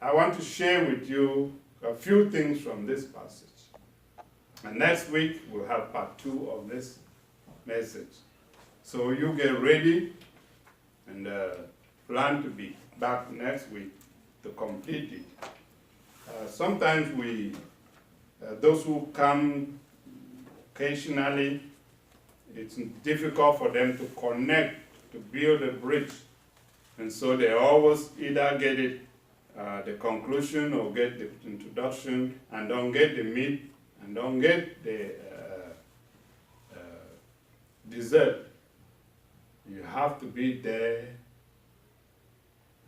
I want to share with you a few things from this passage. And next week, we'll have part 2 of this message. So you get ready and plan to be back next week to complete it. Sometimes those who come occasionally, it's difficult for them to connect, to build a bridge. And so they always either get it, the conclusion, or get the introduction, and don't get the meat, and don't get the dessert. You have to be there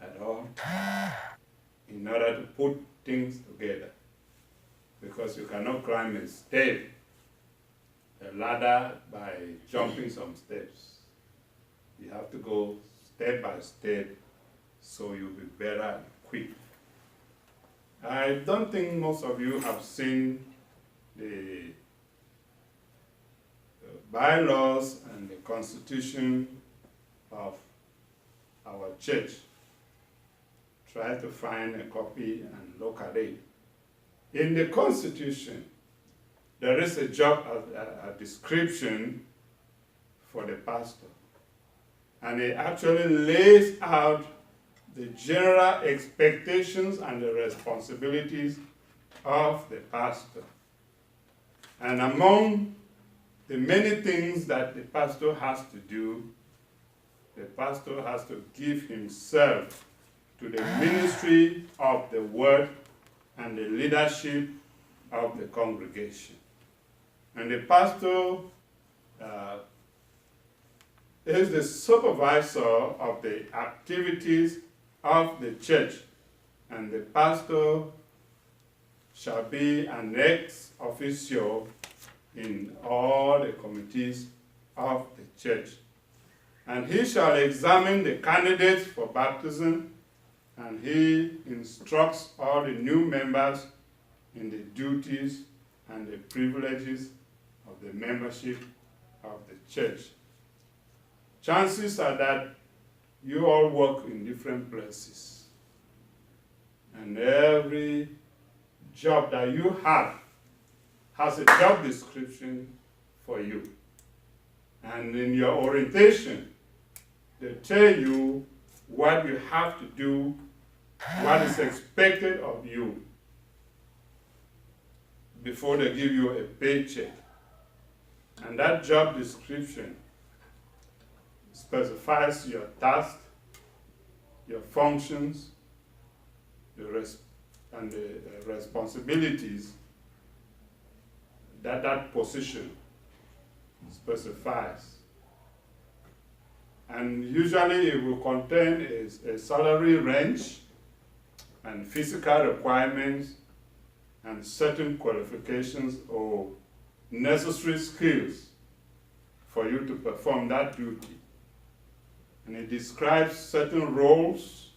at all in order to put things together. Because you cannot climb a ladder by jumping some steps. You have to go step by step so you'll be better equipped. I don't think most of you have seen the bylaws and the constitution of our church. Try to find a copy and look at it. In the constitution, there is a job, a description for the pastor. And it actually lays out the general expectations and the responsibilities of the pastor. And among the many things that the pastor has to do, the pastor has to give himself to the ministry of the word and the leadership of the congregation. And the pastor is the supervisor of the activities of the church, and the pastor shall be an ex officio in all the committees of the church. And he shall examine the candidates for baptism, and he instructs all the new members in the duties and the privileges of the membership of the church. Chances are that you all work in different places, and every job that you have has a job description for you. And in your orientation, they tell you what you have to do, what is expected of you, before they give you a paycheck. And that job description specifies your task, your functions, and the responsibilities that position specifies. And usually it will contain a salary range and physical requirements and certain qualifications or necessary skills for you to perform that duty. And it describes certain roles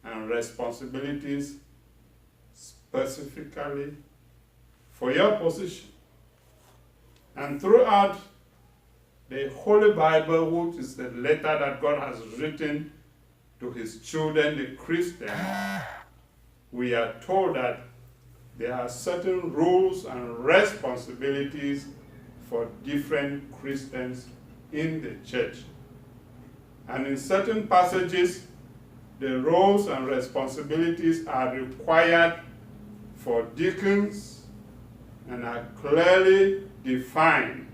and responsibilities specifically for your position. And throughout the Holy Bible, which is the letter that God has written to his children, the Christians, we are told that there are certain rules and responsibilities for different Christians in the church. And in certain passages, the roles and responsibilities are required for deacons and are clearly defined.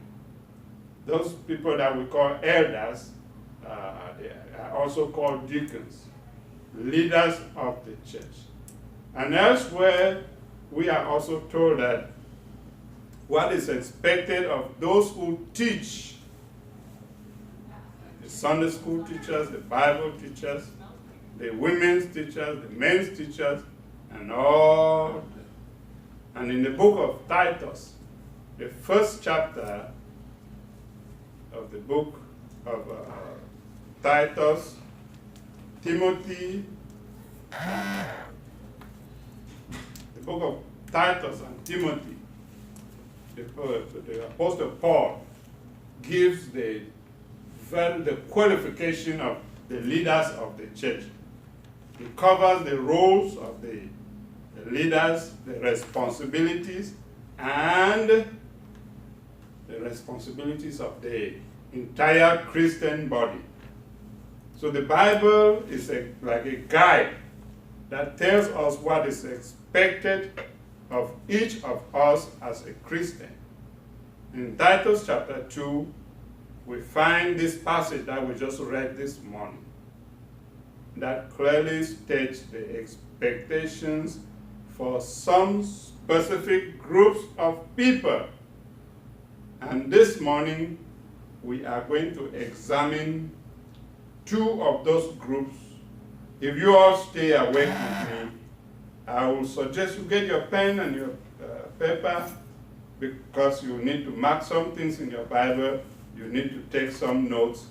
Those people that we call elders they are also called deacons, leaders of the church. And elsewhere, we are also told that what is expected of those who teach, the Sunday school teachers, the Bible teachers, the women's teachers, the men's teachers, and all. And in the book of Titus, the first chapter of the book of Titus, Timothy, the book of Titus and Timothy, the Apostle Paul gives the qualification of the leaders of the church. He covers the roles of the the leaders, the responsibilities, and the responsibilities of the entire Christian body. So the Bible is like a guide that tells us what is expected of each of us as a Christian. In Titus chapter 2, we find this passage that we just read this morning that clearly states the expectations for some specific groups of people. And this morning, we are going to examine two of those groups. If you all stay awake with me, I will suggest you get your pen and your paper, because you need to mark some things in your Bible. You need to take some notes,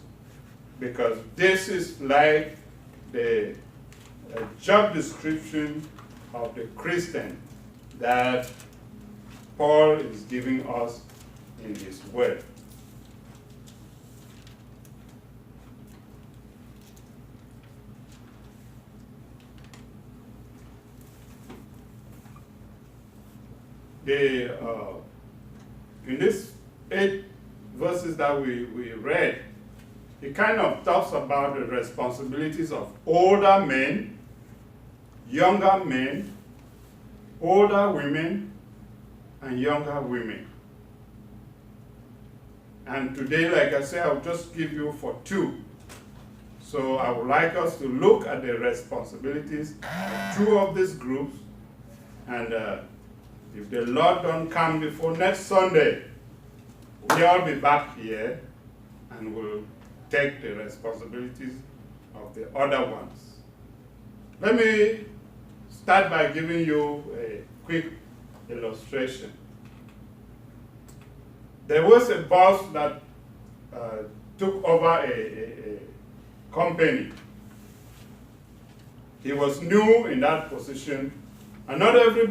because this is like the job description of the Christian that Paul is giving us in his word. In these 8 verses that we read, it kind of talks about the responsibilities of older men, younger men, older women, and younger women. And today, like I said, I'll just give you for 2. So I would like us to look at the responsibilities of 2 of these groups, and if the Lord don't come before next Sunday, we'll all be back here and we'll take the responsibilities of the other ones. Let me start by giving you a quick illustration. There was a boss that took over a company. He was new in that position. And not every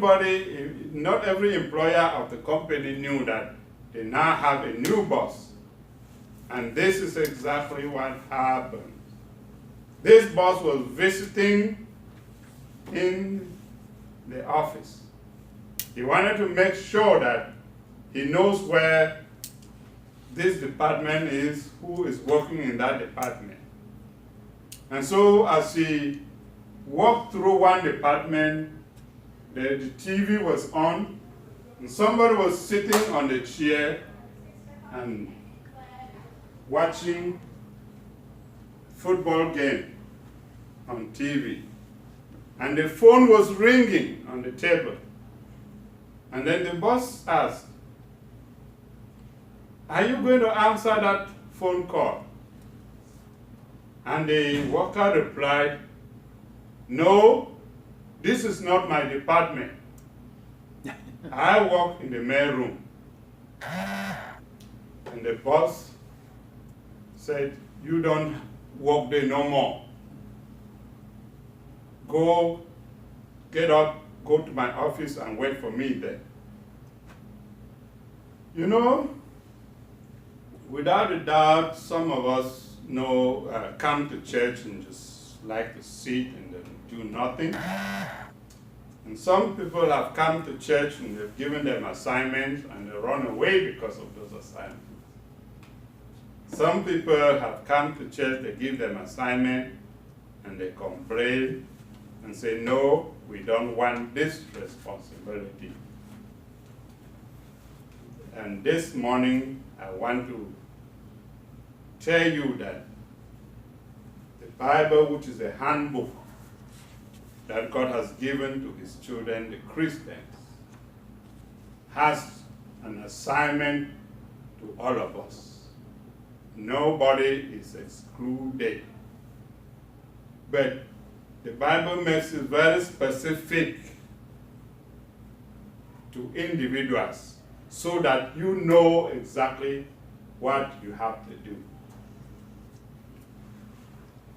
employer of the company knew that they now have a new boss. And this is exactly what happened. This boss was visiting in the office. He wanted to make sure that he knows where this department is, who is working in that department. And so as he walked through one department, the TV was on, and somebody was sitting on the chair and watching football game on TV. And the phone was ringing on the table. And then the boss asked, "Are you going to answer that phone call?" And the worker replied, "No, this is not my department. I work in the mail room." And the boss said, "You don't work there no more. Go, get up, go to my office and wait for me there." You know, without a doubt, some of us come to church and just like to sit and do nothing. And some people have come to church and they've given them assignments and they run away because of those assignments. Some people have come to church, they give them assignment and they complain and say, "No, we don't want this responsibility." And this morning, I want to tell you that the Bible, which is a handbook that God has given to his children, the Christians, has an assignment to all of us. Nobody is excluded. But the Bible makes it very specific to individuals so that you know exactly what you have to do.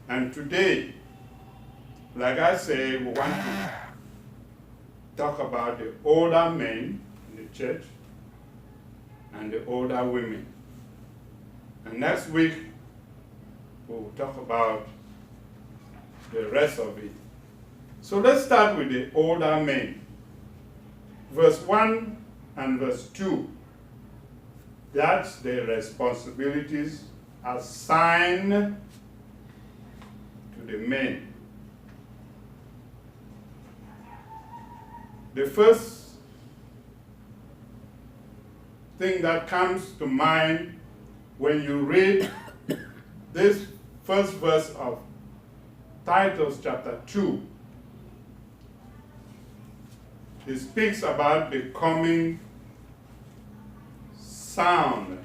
And today, like I say, we want to talk about the older men in the church and the older women. And next week, we'll talk about the rest of it. So let's start with the older men. verse 1 and verse 2. That's the responsibilities assigned to the men. The first thing that comes to mind when you read this first verse of Titus chapter 2, it speaks about becoming sound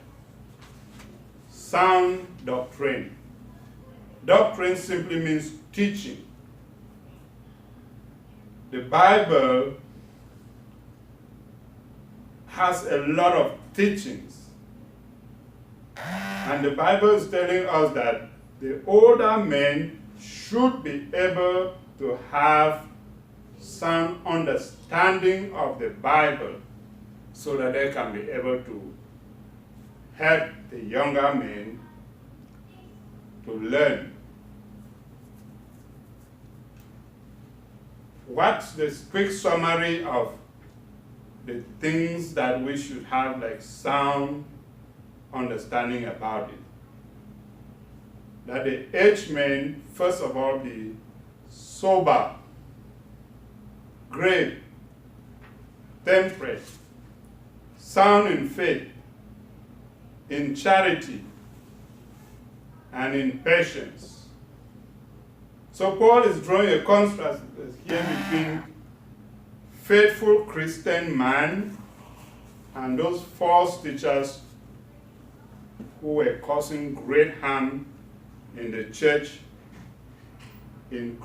doctrine. Doctrine simply means teaching. The Bible has a lot of teachings. And the Bible is telling us that the older men should be able to have some understanding of the Bible so that they can be able to help the younger men to learn. What's the quick summary of the things that we should have like sound understanding about it? That the aged men, first of all, be sober, grave, temperate, sound in faith, in charity, and in patience. So Paul is drawing a contrast here between faithful Christian man and those false teachers who were causing great harm in the church in